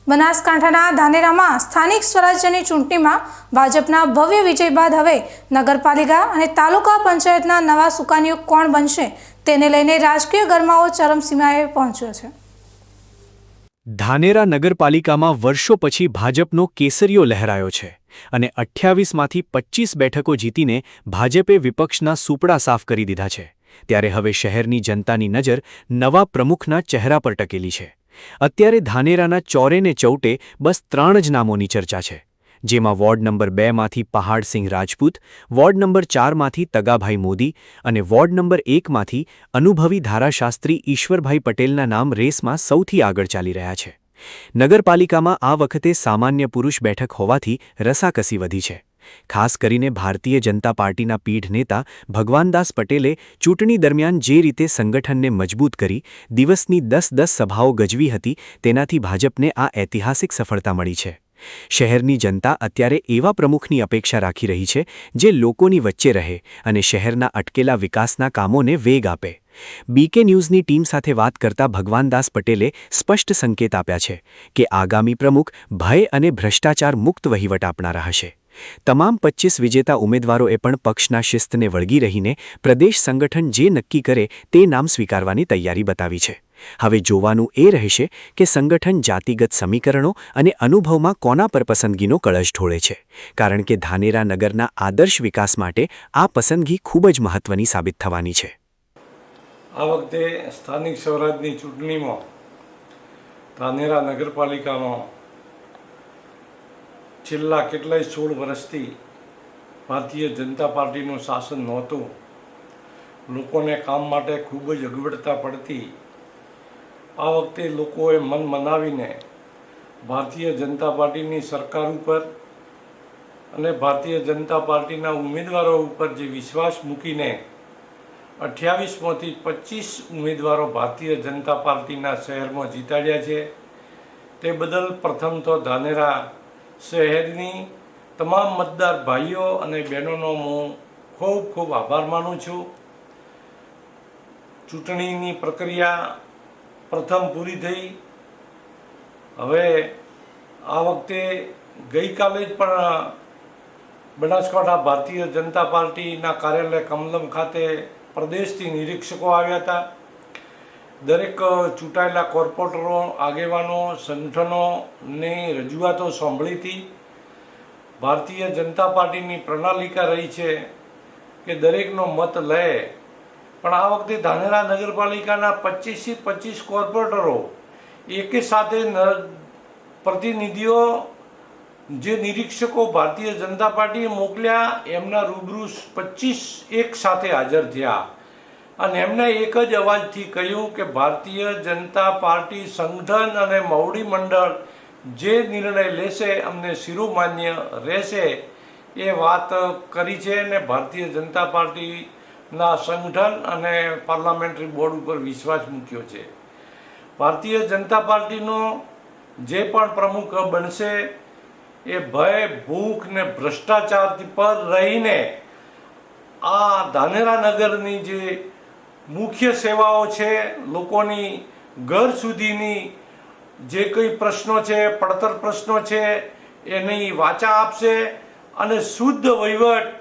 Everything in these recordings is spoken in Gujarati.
બનાસકાંઠાના ધાનેરામાં સ્થાનિક સ્વરાજ્યની ચૂંટણીમાં ભાજપના ભવ્ય વિજય બાદ હવે નગરપાલિકા અને તાલુકા પંચાયતના નવા સુકાનિયુક્ત કોણ બનશે તેને લઈને રાજકીય ગરમાવો ચરમસીમાએ પહોંચ્યો છે। ધાનેરા નગરપાલિકામાં વર્ષો પછી ભાજપનો કેસરીયો લહેરાયો છે અને 28માંથી 25 બેઠકો જીતીને ભાજપે વિપક્ષના સૂપડા સાફ કરી દીધા છે। ત્યારે હવે શહેરની જનતાની નજર નવા પ્રમુખના ચહેરા પર ટકેલી છે। અત્યારે ધાનેરાના ચોરે ને ચૌટે બસ 3 જ નામોની ચર્ચા છે, જેમાં વોર્ડ નંબર 2માંથી પહાડસિંહ રાજપૂત, વોર્ડ નંબર 4માંથી તગાભાઈ મોદી અને વોર્ડ નંબર 1માંથી અનુભવી ધારાશાસ્ત્રી ઈશ્વરભાઈ પટેલના નામ રેસમાં સૌથી આગળ ચાલી રહ્યા છે। નગરપાલિકામાં આ વખતે સામાન્ય પુરુષ બેઠક હોવાથી રસાકસી વધી છે। ખાસ કરીને ભારતીય જનતા પાર્ટીના પીઢ નેતા ભગવાનદાસ પટેલે ચૂંટણી દરમિયાન જે રીતે સંગઠનને મજબૂત કરી દિવસની 10-10 સભાઓ ગજવી હતી, તેનાથી ભાજપને આ ઐતિહાસિક સફળતા મળી છે। શહેરની જનતા અત્યારે એવા પ્રમુખની અપેક્ષા રાખી રહી છે જે લોકોની વચ્ચે રહે અને શહેરના અટકેલા વિકાસના કામોને વેગ આપે। બીકે ન્યૂઝની ટીમ સાથે વાત કરતા ભગવાનદાસ પટેલે સ્પષ્ટ સંકેત આપ્યા છે કે આગામી પ્રમુખ ભય અને ભ્રષ્ટાચાર મુક્ત વહીવટ આપનારા હશે। તમામ 25 વિજેતા ઉમેદવારોએ પણ પક્ષના શિસ્તને વળગી રહીને પ્રદેશ સંગઠન જે નક્કી કરે તે નામ સ્વીકારવાની તૈયારી બતાવી છે। હવે જોવાનું એ રહેશે કે સંગઠન જાતિગત સમીકરણો અને અનુભવમાં કોના પર પસંદગીનો કળશ ઢોળે છે, કારણ કે ધાનેરા નગરના આદર્શ વિકાસ માટે આ પસંદગી ખૂબ જ મહત્વની સાબિત થવાની છે। આ વખતે સ્થાનિક સ્વરાજની ચૂંટણીમાં ધાનેરા નગરપાલિકામાં છેલ્લા કેટલાય 16 વર્ષથી ભારતીય જનતા પાર્ટીનું શાસન નહોતું। લોકોને કામ માટે ખૂબ જ અગવડતા પડતી। આ વખતે લોકોએ મન મનાવીને ભારતીય જનતા પાર્ટીની સરકાર ઉપર અને ભારતીય જનતા પાર્ટીના ઉમેદવારો ઉપર જે વિશ્વાસ મૂકીને 28માંથી 25 ઉમેદવારો ભારતીય જનતા પાર્ટીના શહેરમાં જીતાડ્યા છે। તે બદલ પ્રથમ તો ધાનેરા શહેરની તમામ મતદાર ભાઈઓ અને બહેનોનો હું ખૂબ ખૂબ આભાર માનું છું। ચૂંટણીની પ્રક્રિયા પ્રથમ પૂરી થઈ। હવે આ વખતે ગઈકાલે જ પણ બનાસકાંઠા ભારતીય જનતા પાર્ટીના કાર્યાલય કમલમ ખાતે પ્રદેશથી નિરીક્ષકો આવ્યા હતા। દરેક ચૂંટાયેલા કોર્પોરેટરો, આગેવાનો, સંગઠનોની રજૂઆતો સાંભળી હતી। ભારતીય જનતા પાર્ટીની પ્રણાલિકા રહી છે કે દરેકનો મત લે, પણ આ વખતે ધાનેરા નગરપાલિકાના 25થી 25 કોર્પોરેટરો એકે સાથે પ્રતિનિધિઓ જે નિરીક્ષકો ભારતીય જનતા પાર્ટીએ મોકલ્યા એમના રૂબરૂ 25 એક સાથે હાજર થયા અને એમને એક જ અવાજથી કહ્યું કે ભારતીય જનતા પાર્ટી સંગઠન અને મવડી મંડળ જે નિર્ણય લેશે અમને શિરોમાન્ય રહેશે, એ વાત કરી છે અને ભારતીય જનતા પાર્ટીના સંગઠન અને પાર્લામેન્ટરી બોર્ડ ઉપર વિશ્વાસ મૂક્યો છે। ભારતીય જનતા પાર્ટીનો જે પણ પ્રમુખ બનશે એ ભય, ભૂખ ને ભ્રષ્ટાચારથી પર રહીને આ ધાનેરા નગરની જે મુખ્ય સેવાઓ છે, લોકોની ઘર સુધીની જે કંઈ પ્રશ્નો છે, પડતર પ્રશ્નો છે, એની વાચા આપશે અને શુદ્ધ વહીવટ,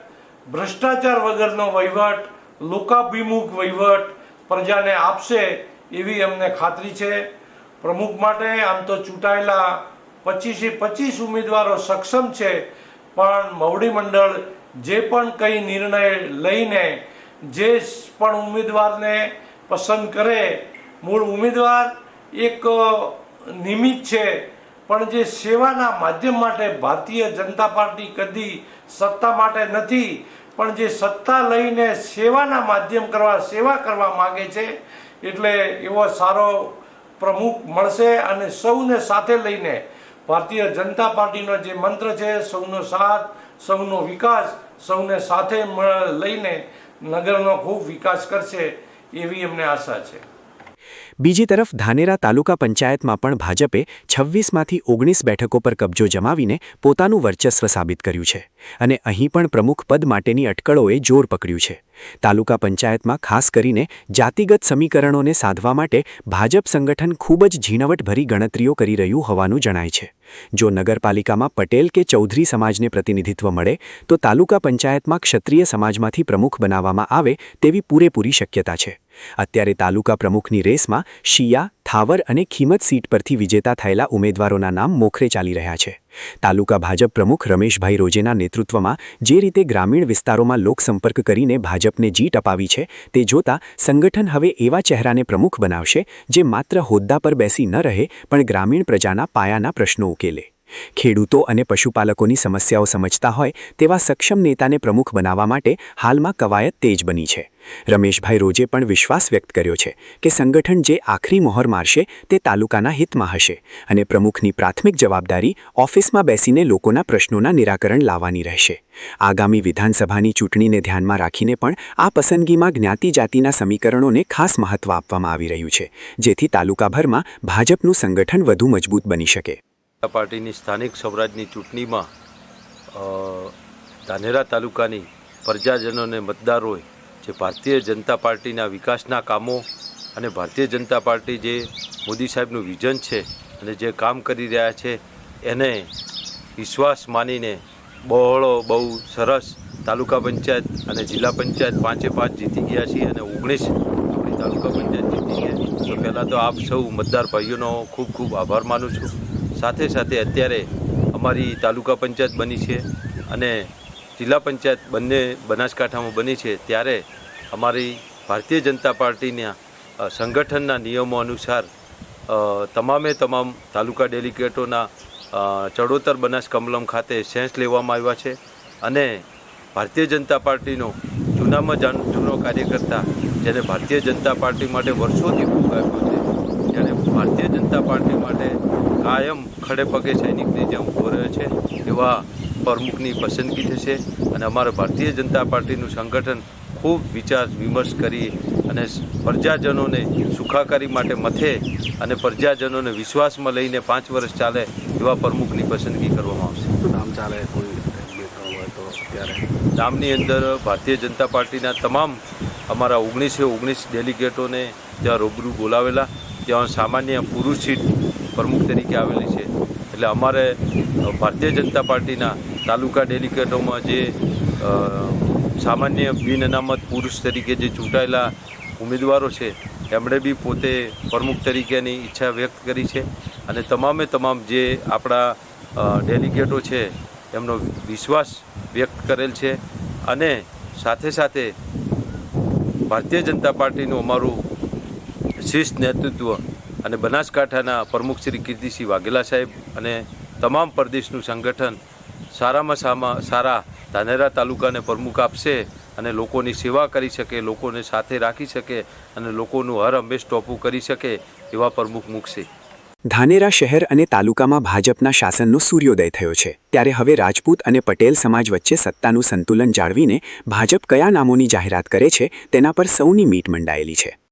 ભ્રષ્ટાચાર વગરનો વહીવટ, લોકાભિમુખ વહીવટ પ્રજાને આપશે એવી અમને ખાતરી છે। પ્રમુખ માટે આમ તો ચૂંટાયેલા 25 ઉમેદવારો સક્ષમ છે, પણ મવડી મંડળ જે પણ કંઈ નિર્ણય લઈને જે પણ ઉમેદવારને પસંદ કરે, મૂળ ઉમેદવાર એક નિમિત્ત છે, પણ જે સેવાના માધ્યમ માટે ભારતીય જનતા પાર્ટી કદી સત્તા માટે નથી, પણ જે સત્તા લઈને સેવાના માધ્યમ સેવા કરવા માગે છે, એટલે એવો સારો પ્રમુખ મળશે અને સૌને સાથે લઈને ભારતીય જનતા પાર્ટીનો જે મંત્ર છે, સૌનો સાથ, સૌનો વિકાસ, સૌને સાથે લઈને નગરનો ખૂબ વિકાસ કરશે એવી અમને આશા છે। બીજી તરફ ધાનેરા તાલુકા પંચાયતમાં પણ ભાજપે 26માંથી 19 બેઠકો પર કબજો જમાવીને પોતાનું વર્ચસ્વ સાબિત કર્યું છે અને અહીં પણ પ્રમુખ પદ માટેની અટકળોએ જોર પકડ્યું છે. તાલુકા પંચાયતમાં ખાસ કરીને જાતિગત સમીકરણોને સાધવા માટે ભાજપ સંગઠન ખૂબ જ ઝીણવટભરી ગણતરીઓ કરી રહ્યું હોવાનું જણાય છે. જો નગરપાલિકામાં પટેલ કે ચૌધરી સમાજને પ્રતિનિધિત્વ મળે તો તાલુકા પંચાયતમાં ક્ષત્રિય સમાજમાંથી પ્રમુખ બનાવવામાં આવે તેવી પૂરેપૂરી શક્યતા છે. અત્યારે તાલુકા પ્રમુખની રેસમાં શિયા, થાવર અને ખીમત સીટ પરથી વિજેતા થયેલા ઉમેદવારોના નામ મોખરે ચાલી રહ્યા છે. તાલુકા ભાજપ પ્રમુખ રમેશભાઈ રોજેના નેતૃત્વમાં જે રીતે ગ્રામીણ વિસ્તારોમાં લોકસંપર્ક કરીને ભાજપને જીત અપાવી છે તે જોતા સંગઠન હવે એવા ચહેરાને પ્રમુખ બનાવશે જે માત્ર હોદ્દા પર બેસી ન રહે પણ ગ્રામીણ પ્રજાના પાયાના પ્રશ્નો ઉકેલે. ખેડૂતો અને પશુપાલકોની સમસ્યાઓ સમજતા હોય તેવા સક્ષમ નેતાને પ્રમુખ બનાવવા માટે હાલમાં કવાયત તેજ બની છે. રમેશભાઈ રોજે પણ વિશ્વાસ વ્યક્ત કર્યો છે કે સંગઠન જે આખરી મોહર મારશે તે તાલુકાના હિતમાં હશે અને પ્રમુખની પ્રાથમિક જવાબદારી ઓફિસમાં બેસીને લોકોના પ્રશ્નોના નિરાકરણ લાવવાની રહેશે. આગામી વિધાનસભાની ચૂંટણીને ધ્યાનમાં રાખીને પણ આ પસંદગીમાં જ્ઞાતિ જાતિના સમીકરણોને ખાસ મહત્વ આપવામાં આવી રહ્યું છે જેથી તાલુકાભરમાં ભાજપનું સંગઠન વધુ મજબૂત બની શકે. પાર્ટીની સ્થાનિક સ્વરાજની ચૂંટણીમાં ધાનેરા તાલુકાની પ્રજાજનોને મતદારોએ જે ભારતીય જનતા પાર્ટીના વિકાસના કામો અને ભારતીય જનતા પાર્ટી જે મોદી સાહેબનું વિઝન છે અને જે કામ કરી રહ્યા છે એને વિશ્વાસ માનીને બહુ સરસ તાલુકા પંચાયત અને જિલ્લા પંચાયત 5-5 જીતી ગયા છીએ અને 19 આપણી તાલુકા પંચાયત જીતી ગયા. તો પહેલાં તો આપ સૌ મતદાર ભાઈઓનો ખૂબ ખૂબ આભાર માનું છું. સાથે સાથે અત્યારે અમારી તાલુકા પંચાયત બની છે અને જિલ્લા પંચાયત બંને બનાસકાંઠામાં બની છે ત્યારે અમારી ભારતીય જનતા પાર્ટીના સંગઠનના નિયમો અનુસાર તમામ તાલુકા ડેલિગેટોના ચડોતર બનાસકમલમ ખાતે સેન્સ લેવામાં આવ્યા છે અને ભારતીય જનતા પાર્ટીનો જૂનામાં જૂનો કાર્યકર્તા જેને ભારતીય જનતા પાર્ટી માટે વર્ષોથી ભોગ આપ્યો છે જ્યારે ભારતીય જનતા પાર્ટી માટે કાયમ ખડે પગે સૈનિકની જેમ ઊભો રહ્યો છે એવા પ્રમુખની પસંદગી થશે અને અમારા ભારતીય જનતા પાર્ટીનું સંગઠન ખૂબ વિચાર વિમર્શ કરી અને પ્રજાજનોને સુખાકારી માટે મથે અને પ્રજાજનોને વિશ્વાસમાં લઈને 5 વર્ષ ચાલે એવા પ્રમુખની પસંદગી કરવામાં આવશે. શું નામ ચાલે કોઈ હોય તો અત્યારે નામની અંદર ભારતીય જનતા પાર્ટીના તમામ અમારા 19 ડેલિગેટોને ત્યાં રૂબરૂ બોલાવેલા, ત્યાં સામાન્ય પુરુષ સીટ પ્રમુખ તરીકે આવેલી છે. એટલે અમારે ભારતીય જનતા પાર્ટીના તાલુકા ડેલિગેટોમાં જે સામાન્ય બિન અનામત પુરુષ તરીકે જે ચૂંટાયેલા ઉમેદવારો છે એમણે બી પોતે પ્રમુખ તરીકેની ઈચ્છા વ્યક્ત કરી છે અને તમામ જે આપણા ડેલિગેટો છે એમનો વિશ્વાસ વ્યક્ત કરેલ છે અને સાથે ભારતીય જનતા પાર્ટીનું અમારું શિસ્ત નેતૃત્વ અને બનાસકાંઠાના પ્રમુખ શ્રી કીર્તિસિંહ વાઘેલા સાહેબ અને તમામ પ્રદેશનું સંગઠન સારામાં સારા ધાનેરા તાલુકાને પ્રમુખ આપશે અને લોકોની સેવા કરી શકે, લોકોને સાથે રાખી શકે અને લોકોનું હર હંમેશ ટોપું કરી શકે એવા પ્રમુખ મૂકશે. ધાનેરા શહેર અને તાલુકામાં ભાજપના શાસનનો સૂર્યોદય થયો છે ત્યારે હવે રાજપૂત અને પટેલ સમાજ વચ્ચે સત્તાનું સંતુલન જાળવીને ભાજપ કયા નામોની જાહેરાત કરે છે તેના પર સૌની મીટ મંડાયેલી છે.